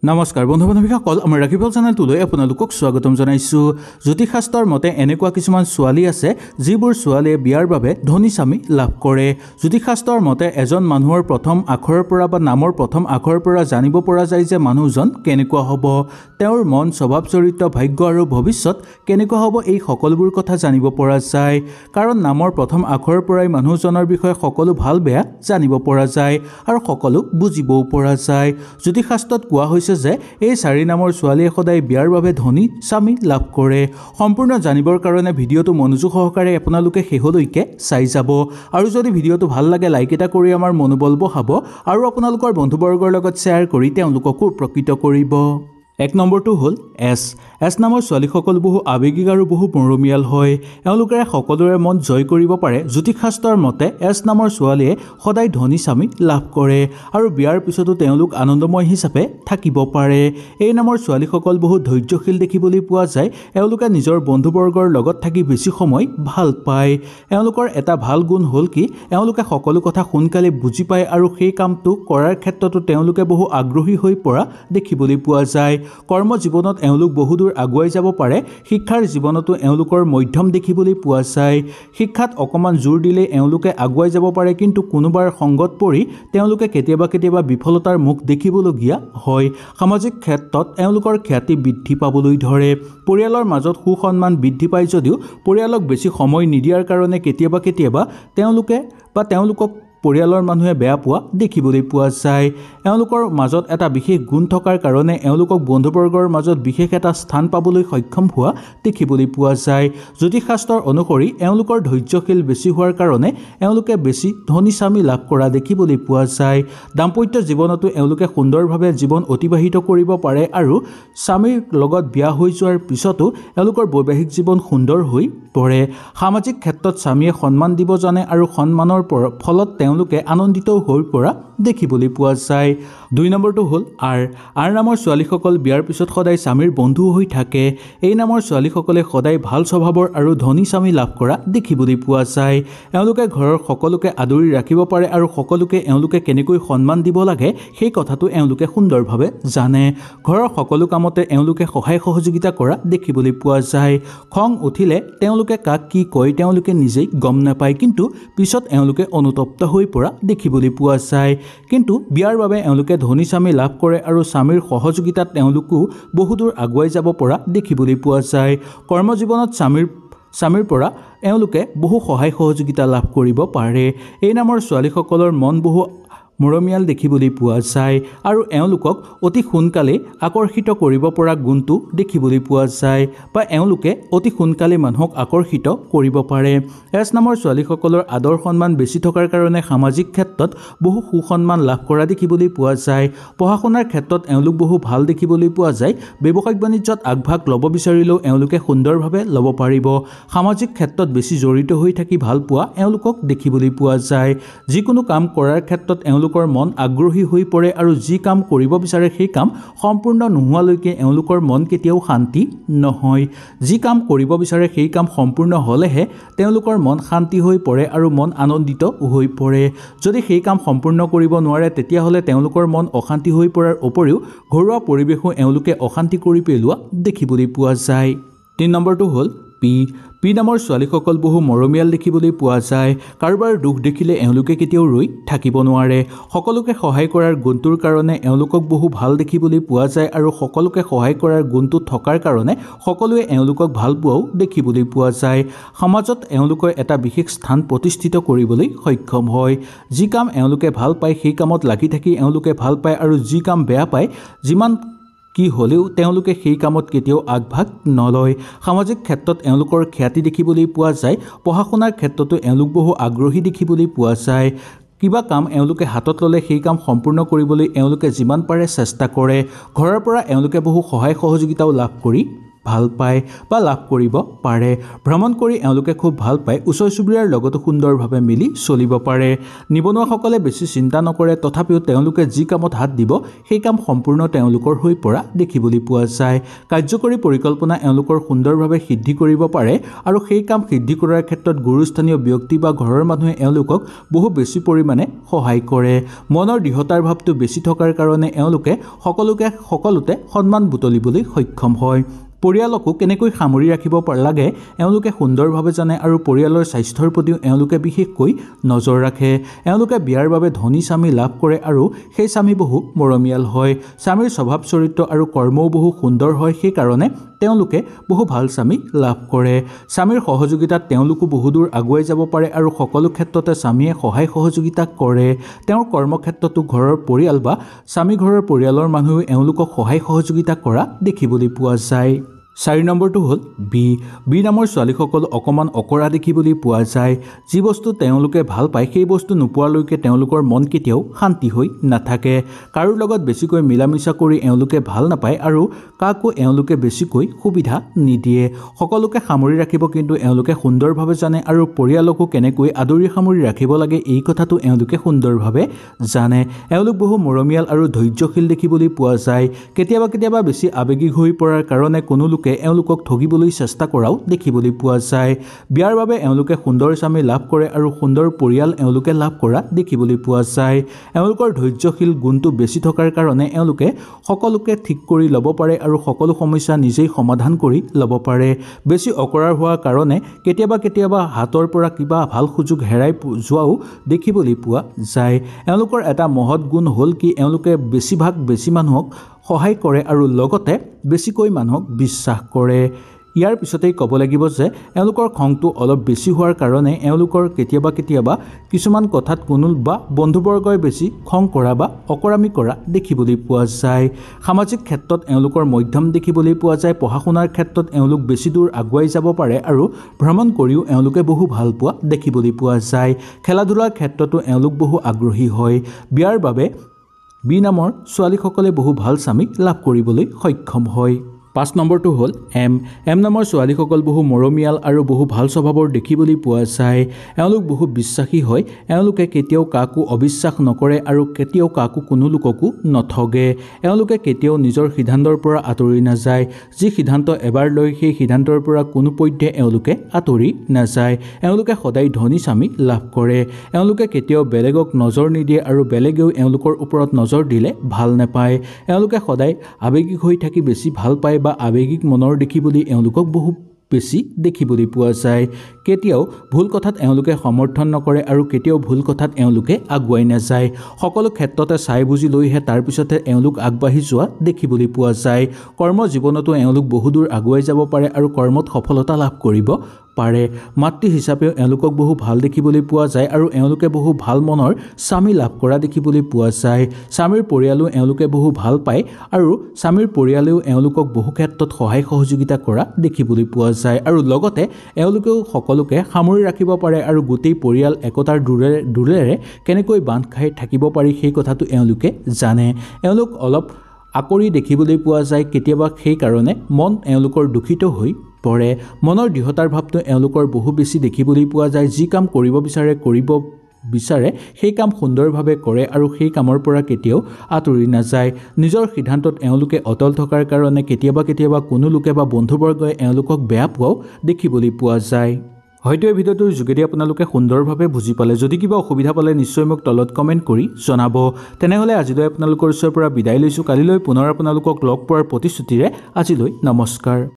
নমস্কাৰ বন্ধু বান্ধৱীসকল আমাৰ ৰাখিবল চেনেলটোলৈ আপোনালোকক স্বাগতম জনাইছোঁ। জ্যোতিষশাস্ত্ৰৰ মতে এনেকুৱা কিছুমান ছোৱালী আছে যিবোৰ ছোৱালীয়ে বিয়াৰ বাবে ধনী স্বামী লাভ কৰে। জ্যোতিষশাস্ত্ৰৰ মতে এজন মানুহৰ প্ৰথম আখৰৰ পৰা বা নামৰ প্ৰথম আখৰৰ পৰা জানিব পৰা যায় যে মানুহজন কেনেকুৱা হ'ব, তেওঁৰ মন, স্বভাৱ, চৰিত্ৰ, ভাগ্য আৰু ভৱিষ্যত কেনেকুৱা হ'ব, এই সকলোবোৰ কথা জানিব পৰা যায়। কাৰণ নামৰ প্ৰথম আখৰৰ পৰাই মানুহজনৰ বিষয়ে সকলো ভাল বেয়া জানিব পৰা যায় আৰু সকলো বুজিবও পৰা যায়। জ্যোতিষশাস্ত্ৰত কোৱা হৈছে যে এই 4 নামৰ ছোৱালীয়ে সদায় বিয়াৰ বাবে ধনী স্বামী লাভ কৰে। সম্পূৰ্ণ জানিবৰ কাৰণে ভিডিঅ'টো মনোযোগ সহকাৰে আপোনালোকে শেষলৈকে চাই যাব আৰু যদি ভিডিঅ'টো ভাল লাগে লাইক এটা কৰি আমাৰ মনোবল বঢ়াব আৰু আপোনালোকৰ বন্ধুবৰ্গৰ লগত শ্বেয়াৰ কৰি তেওঁলোককো উপকৃত কৰিব। 1 নম্বৰটো হ'ল এছ নামৰ ছোৱালীসকল বহু আৱেগিক আৰু বহু মৰমীয়াল হয়। এওঁলোকে সকলোৰে মন জয় কৰিব পাৰে। জ্যোতিষশাস্ত্ৰৰ মতে এছ নামৰ ছোৱালীয়ে সদায় ধনী স্বামী লাভ কৰে আৰু বিয়াৰ পিছতো তেওঁলোক আনন্দময় হিচাপে থাকিব পাৰে। এই নামৰ ছোৱালীসকল বহু ধৈৰ্যশীল দেখিবলৈ পোৱা যায়। এওঁলোকে নিজৰ বন্ধুবৰ্গৰ লগত থাকি বেছি সময় ভাল পায়। এওঁলোকৰ এটা ভাল গুণ হ'ল কি এওঁলোকে সকলো কথা সোনকালে বুজি পায় আৰু সেই কামটো কৰাৰ ক্ষেত্ৰতো তেওঁলোকে বহু আগ্ৰহী হৈ পৰা দেখিবলৈ পোৱা যায়। কৰ্ম জীৱনত এওঁলোক বহুদূৰ আগুৱাই যাব পাৰে। শিক্ষাৰ জীৱনতো এওঁলোকৰ মধ্যম দেখিবলৈ পোৱা যায়। শিক্ষাত অকণমান জোৰ দিলে এওঁলোকে আগুৱাই যাব পাৰে, কিন্তু কোনোবাৰ সংগত পৰি তেওঁলোকে কেতিয়াবা বিফলতাৰ মুখ দেখিবলগীয়া হয়। সামাজিক ক্ষেত্ৰত এওঁলোকৰ খ্যাতি বৃদ্ধি পাবলৈ ধৰে। পৰিয়ালৰ মাজত সুসন্মান বৃদ্ধি পায় যদিও পৰিয়ালক বেছি সময় নিদিয়াৰ কাৰণে কেতিয়াবা তেওঁলোকক পৰিয়ালৰ মানুহে বেয়া পোৱা দেখিবলৈ পোৱা যায়। এওঁলোকৰ মাজত এটা বিশেষ গুণ থকাৰ কাৰণে এওঁলোকক বন্ধুবৰ্গৰ মাজত বিশেষ এটা স্থান পাবলৈ সক্ষম হোৱা দেখিবলৈ পোৱা যায়। জ্যোতিষশাস্ত্ৰৰ অনুসৰি এওঁলোকৰ ধৈৰ্যশীল বেছি হোৱাৰ কাৰণে এওঁলোকে বেছি ধনী স্বামী লাভ কৰা দেখিবলৈ পোৱা যায়। দাম্পত্য জীৱনতো এওঁলোকে সুন্দৰভাৱে জীৱন অতিবাহিত কৰিব পাৰে আৰু স্বামীৰ লগত বিয়া হৈ যোৱাৰ পিছতো এওঁলোকৰ বৈবাহিক জীৱন সুন্দৰ হৈ পৰে। সামাজিক ক্ষেত্ৰত স্বামীয়ে সন্মান দিব জানে আৰু সন্মানৰ ফলত তেওঁলোকে আনন্দিত হৈ পৰা দেখিবলৈ পোৱা যায়। 2 নম্বৰটো হ'ল আৰ নামৰ ছোৱালীসকল বিয়াৰ পিছত সদায় স্বামীৰ বন্ধু হৈ থাকে। এই নামৰ ছোৱালীসকলে সদায় ভাল স্বভাৱৰ আৰু ধনী স্বামী লাভ কৰা দেখিবলৈ পোৱা যায়। এওঁলোকে ঘৰৰ সকলোকে আদৰি ৰাখিব পাৰে আৰু সকলোকে এওঁলোকে কেনেকৈ সন্মান দিব লাগে সেই কথাটো এওঁলোকে সুন্দৰভাৱে জানে। ঘৰৰ সকলো কামতে এওঁলোকে সহায় সহযোগিতা কৰা দেখিবলৈ পোৱা যায়। খং উঠিলে তেওঁলোকে কাক কি কয় তেওঁলোকে নিজেই গম নাপায়, কিন্তু পিছত এওঁলোকে অনুতপ্ত হৈ পৰা দেখিবলৈ পোৱা যায়। কিন্তু বিয়াৰ বাবে এওঁলোকে ধনী স্বামী লাভ কৰে আৰু স্বামীৰ সহযোগিতাত তেওঁলোকো বহুদূৰ আগুৱাই যাব পৰা দেখিবলৈ পোৱা যায়। কৰ্মজীৱনত স্বামীৰ পৰা এওঁলোকে বহু সহায় সহযোগিতা লাভ কৰিব পাৰে। এই নামৰ ছোৱালীসকলৰ মন বহু মৰমীয়াল দেখিবলৈ পোৱা যায় আৰু এওঁলোকক অতি সোনকালে আকৰ্ষিত কৰিব পৰা গুণটো দেখিবলৈ পোৱা যায় বা এওঁলোকে অতি সোনকালে মানুহক আকৰ্ষিত কৰিব পাৰে। এছ নামৰ ছোৱালীসকলৰ আদৰ সন্মান বেছি থকাৰ কাৰণে সামাজিক ক্ষেত্ৰত বহু সুসন্মান লাভ কৰা দেখিবলৈ পোৱা যায়। পঢ়া শুনাৰ ক্ষেত্ৰত এওঁলোক বহু ভাল দেখিবলৈ পোৱা যায়। ব্যৱসায়িক বাণিজ্যত আগভাগ ল'ব বিচাৰিলেও এওঁলোকে সুন্দৰভাৱে ল'ব পাৰিব। সামাজিক ক্ষেত্ৰত বেছি জড়িত হৈ থাকি ভাল পোৱা এওঁলোকক দেখিবলৈ পোৱা যায়। যিকোনো কাম কৰাৰ ক্ষেত্ৰত এওঁলোকৰ মন আগ্ৰহী হৈ পৰে আৰু যি কাম কৰিব বিচাৰে সেই কাম সম্পূৰ্ণ নোহোৱালৈকে এওঁলোকৰ মন কেতিয়াও শান্তি নহয়। যি কাম কৰিব বিচাৰে সেই কাম সম্পূৰ্ণ হ'লেহে তেওঁলোকৰ মন শান্তি হৈ পৰে আৰু মন আনন্দিত হৈ পৰে। যদি সেই কাম সম্পূৰ্ণ কৰিব নোৱাৰে তেতিয়াহ'লে তেওঁলোকৰ মন অশান্তি হৈ পৰাৰ উপৰিও ঘৰুৱা পৰিৱেশো এওঁলোকে অশান্তি কৰি পেলোৱা দেখিবলৈ পোৱা যায়। 3 নম্বৰটো হ'ল পি নামৰ ছোৱালীসকল বহু মৰমীয়াল দেখিবলৈ পোৱা যায়। কাৰোবাৰ দুখ দেখিলে এওঁলোকে কেতিয়াও ৰৈ থাকিব নোৱাৰে। সকলোকে সহায় কৰাৰ গুণটোৰ কাৰণে এওঁলোকক বহু ভাল দেখিবলৈ পোৱা যায় আৰু সকলোকে সহায় কৰাৰ গুণটো থকাৰ কাৰণে সকলোৱে এওঁলোকক ভাল পোৱাও দেখিবলৈ পোৱা যায়। সমাজত এওঁলোকৰ এটা বিশেষ স্থান প্ৰতিষ্ঠিত কৰিবলৈ সক্ষম হয়। যি কাম এওঁলোকে ভাল পায় সেই কামত লাগি থাকি এওঁলোকে ভাল পায় আৰু যি কাম বেয়া পায় যিমান কি হ'লেও তেওঁলোকে সেই কামত কেতিয়াও আগভাগ নলয়। সামাজিক ক্ষেত্ৰত এওঁলোকৰ খ্যাতি দেখিবলৈ পোৱা যায়। পঢ়া শুনাৰ ক্ষেত্ৰতো এওঁলোক বহু আগ্ৰহী দেখিবলৈ পোৱা যায়। কিবা কাম এওঁলোকে হাতত ল'লে সেই কাম সম্পূৰ্ণ কৰিবলৈ এওঁলোকে যিমান পাৰে চেষ্টা কৰে। ঘৰৰ পৰা এওঁলোকে বহু সহায় সহযোগিতাও লাভ কৰি ভাল পায় বা লাভ কৰিব পাৰে। ভ্ৰমণ কৰি এওঁলোকে খুব ভাল পায়, ওচৰ চুবুৰীয়াৰ লগতো সুন্দৰভাৱে মিলি চলিব পাৰে। নিবনুৱাসকলে বেছি চিন্তা নকৰে, তথাপিও তেওঁলোকে যি কামত হাত দিব সেই কাম সম্পূৰ্ণ তেওঁলোকৰ হৈ পৰা দেখিবলৈ পোৱা যায়। কাৰ্যকৰী পৰিকল্পনা এওঁলোকৰ সুন্দৰভাৱে সিদ্ধি কৰিব পাৰে আৰু সেই কাম সিদ্ধি কৰাৰ ক্ষেত্ৰত গুৰুস্থানীয় ব্যক্তি বা ঘৰৰ মানুহে এওঁলোকক বহু বেছি পৰিমাণে সহায় কৰে। মনৰ দৃঢ়তাৰ ভাৱটো বেছি থকাৰ কাৰণে এওঁলোকে সকলোতে সন্মান বুটলিবলৈ সক্ষম হয়। পৰিয়ালকো কেনেকৈ সামৰি ৰাখিব লাগে এওঁলোকে সুন্দৰভাৱে জানে আৰু পৰিয়ালৰ স্বাস্থ্যৰ প্ৰতিও এওঁলোকে বিশেষকৈ নজৰ ৰাখে। এওঁলোকে বিয়াৰ বাবে ধনী স্বামী লাভ কৰে আৰু সেই স্বামী বহু মৰমীয়াল হয়। স্বামীৰ স্বভাৱ চৰিত্ৰ আৰু কৰ্মও বহু সুন্দৰ হয়, সেইকাৰণে তেওঁলোকে বহু ভাল স্বামী লাভ কৰে। স্বামীৰ সহযোগিতাত তেওঁলোকো বহুদূৰ আগুৱাই যাব পাৰে আৰু সকলো ক্ষেত্ৰতে স্বামীয়ে সহায় সহযোগিতা কৰে। তেওঁৰ কৰ্মক্ষেত্ৰতো ঘৰৰ পৰিয়াল বা স্বামী ঘৰৰ পৰিয়ালৰ মানুহেও এওঁলোকক সহায় সহযোগিতা কৰা দেখিবলৈ পোৱা যায়। 4 নম্বৰটো হ'ল বি নামৰ ছোৱালীসকল অকণমান অকৰা দেখিবলৈ পোৱা যায়। যি বস্তু তেওঁলোকে ভাল পায় সেই বস্তু নোপোৱালৈকে তেওঁলোকৰ মন কেতিয়াও শান্তি হৈ নাথাকে। কাৰো লগত বেছিকৈ মিলা মিছা কৰি এওঁলোকে ভাল নাপায় আৰু কাকো এওঁলোকে বেছিকৈ সুবিধা নিদিয়ে। সকলোকে সামৰি ৰাখিব কিন্তু এওঁলোকে সুন্দৰভাৱে জানে আৰু পৰিয়ালকো কেনেকৈ আদৰি সামৰি ৰাখিব লাগে এই কথাটো এওঁলোকে সুন্দৰভাৱে জানে। এওঁলোক বহু মৰমীয়াল আৰু ধৈৰ্যশীল দেখিবলৈ পোৱা যায়। কেতিয়াবা বেছি আৱেগিক হৈ পৰাৰ কাৰণে কোনো এওঁলোকক ঠগিবলৈ চেষ্টা কৰাও দেখিবলৈ পোৱা যায়। বিয়াৰ বাবে এওঁলোকে সুন্দৰ স্বামী লাভ কৰে আৰু সুন্দৰ পৰিয়াল এওঁলোকে লাভ কৰা দেখিবলৈ পোৱা যায়। এওঁলোকৰ ধৈৰ্যশীল গুণটো বেছি থকাৰ কাৰণে এওঁলোকে সকলোকে ঠিক কৰি ল'ব পাৰে আৰু সকলো সমস্যা নিজেই সমাধান কৰি ল'ব পাৰে। বেছি অকৰাৰ হোৱাৰ কাৰণে কেতিয়াবা হাতৰ পৰা কিবা ভাল সুযোগ হেৰাই যোৱাও দেখিবলৈ পোৱা যায়। এওঁলোকৰ এটা মহৎ গুণ হ'ল কি এওঁলোকে বেছি মানুহক সহায় কৰে আৰু লগতে বেছিকৈ মানুহক বিশ্বাস কৰে। ইয়াৰ পিছতেই ক'ব লাগিব যে এওঁলোকৰ খংটো অলপ বেছি হোৱাৰ কাৰণে এওঁলোকৰ কেতিয়াবা কিছুমান কথাত কোনো বা বন্ধুবৰ্গই বেছি খং কৰা বা অকৰামী কৰা দেখিবলৈ পোৱা যায়। সামাজিক ক্ষেত্ৰত এওঁলোকৰ মধ্যম দেখিবলৈ পোৱা যায়। পঢ়া শুনাৰ ক্ষেত্ৰত এওঁলোক বেছি দূৰ আগুৱাই যাব পাৰে আৰু ভ্ৰমণ কৰিও এওঁলোকে বহু ভাল পোৱা দেখিবলৈ পোৱা যায়। খেলা ধূলাৰ ক্ষেত্ৰতো এওঁলোক বহু আগ্ৰহী হয়। বিয়াৰ বাবে বি নামৰ ছোৱালীসকলে বহু ভাল স্বামী লাভ কৰিবলৈ সক্ষম হয়। 5 নম্বৰটো হ'ল এম নামৰ ছোৱালীসকল বহু মৰমীয়াল আৰু বহু ভাল স্বভাৱৰ দেখিবলৈ পোৱা যায়। এওঁলোক বহু বিশ্বাসী হয়। এওঁলোকে কেতিয়াও কাকো অবিশ্বাস নকৰে আৰু কেতিয়াও কোনো লোককো নঠগে। এওঁলোকে কেতিয়াও নিজৰ সিদ্ধান্তৰ পৰা আঁতৰি নাযায়। যি সিদ্ধান্ত এবাৰ লয় সেই সিদ্ধান্তৰ পৰা কোনোপধ্যে এওঁলোকে আঁতৰি নাযায়। এওঁলোকে সদায় ধনী স্বামী লাভ কৰে। এওঁলোকে কেতিয়াও বেলেগক নজৰ নিদিয়ে আৰু বেলেগেও এওঁলোকৰ ওপৰত নজৰ দিলে ভাল নাপায়। এওঁলোকে সদায় আৱেগিক হৈ থাকি বেছি ভাল পায় বা আৱেগিক মনৰ দেখিবলৈ এওঁলোকক বহু বেছি দেখিবলৈ পোৱা যায়। কেতিয়াও ভুল কথাত এওঁলোকে সমৰ্থন নকৰে আৰু কেতিয়াও ভুল কথাত এওঁলোকে আগুৱাই নাযায়। সকলো ক্ষেত্ৰতে চাই বুজি লৈহে তাৰপিছতে এওঁলোক আগবাঢ়ি যোৱা দেখিবলৈ পোৱা যায়। কৰ্ম জীৱনতো এওঁলোক বহুদূৰ আগুৱাই যাব পাৰে আৰু কৰ্মত সফলতা লাভ কৰিব পাৰে। মাতৃ হিচাপেও এওঁলোকক বহু ভাল দেখিবলৈ পোৱা যায় আৰু এওঁলোকে বহু ভাল মনৰ স্বামী লাভ কৰা দেখিবলৈ পোৱা যায়। স্বামীৰ পৰিয়ালো এওঁলোকে বহু ভাল পায় আৰু স্বামীৰ পৰিয়ালেও এওঁলোকক বহু ক্ষেত্ৰত সহায় সহযোগিতা কৰা দেখিবলৈ পোৱা যায় আৰু লগতে এওঁলোকেও সকলোকে সামৰি ৰাখিব পাৰে আৰু গোটেই পৰিয়াল একতাৰ দোলেৰে কেনেকৈ বান্ধ খাই থাকিব পাৰি সেই কথাটো এওঁলোকে জানে। এওঁলোক অলপ আকৰি দেখিবলৈ পোৱা যায়। কেতিয়াবা সেইকাৰণে মন এওঁলোকৰ দূষিত হৈ পৰে। মনৰ দৃঢ়তাৰ ভাৱটো এওঁলোকৰ বহু বেছি দেখিবলৈ পোৱা যায়। যি কাম কৰিব বিচাৰে সেই কাম সুন্দৰভাৱে কৰে আৰু সেই কামৰ পৰা কেতিয়াও আঁতৰি নাযায়। নিজৰ সিদ্ধান্তত এওঁলোকে অটল থকাৰ কাৰণে কেতিয়াবা কোনো লোকে বা বন্ধুবৰ্গই এওঁলোকক বেয়া পোৱাও দেখিবলৈ পোৱা যায়। হয়তো এই ভিডিঅ'টোৰ যোগেদি আপোনালোকে সুন্দৰভাৱে বুজি পালে। যদি কিবা অসুবিধা পালে নিশ্চয় মোক তলত কমেণ্ট কৰি জনাব। তেনেহ'লে আজিলৈ আপোনালোকৰ ওচৰৰ পৰা বিদায় লৈছোঁ। কালিলৈ পুনৰ আপোনালোকক লগ পোৱাৰ প্ৰতিশ্ৰুতিৰে আজিলৈ নমস্কাৰ।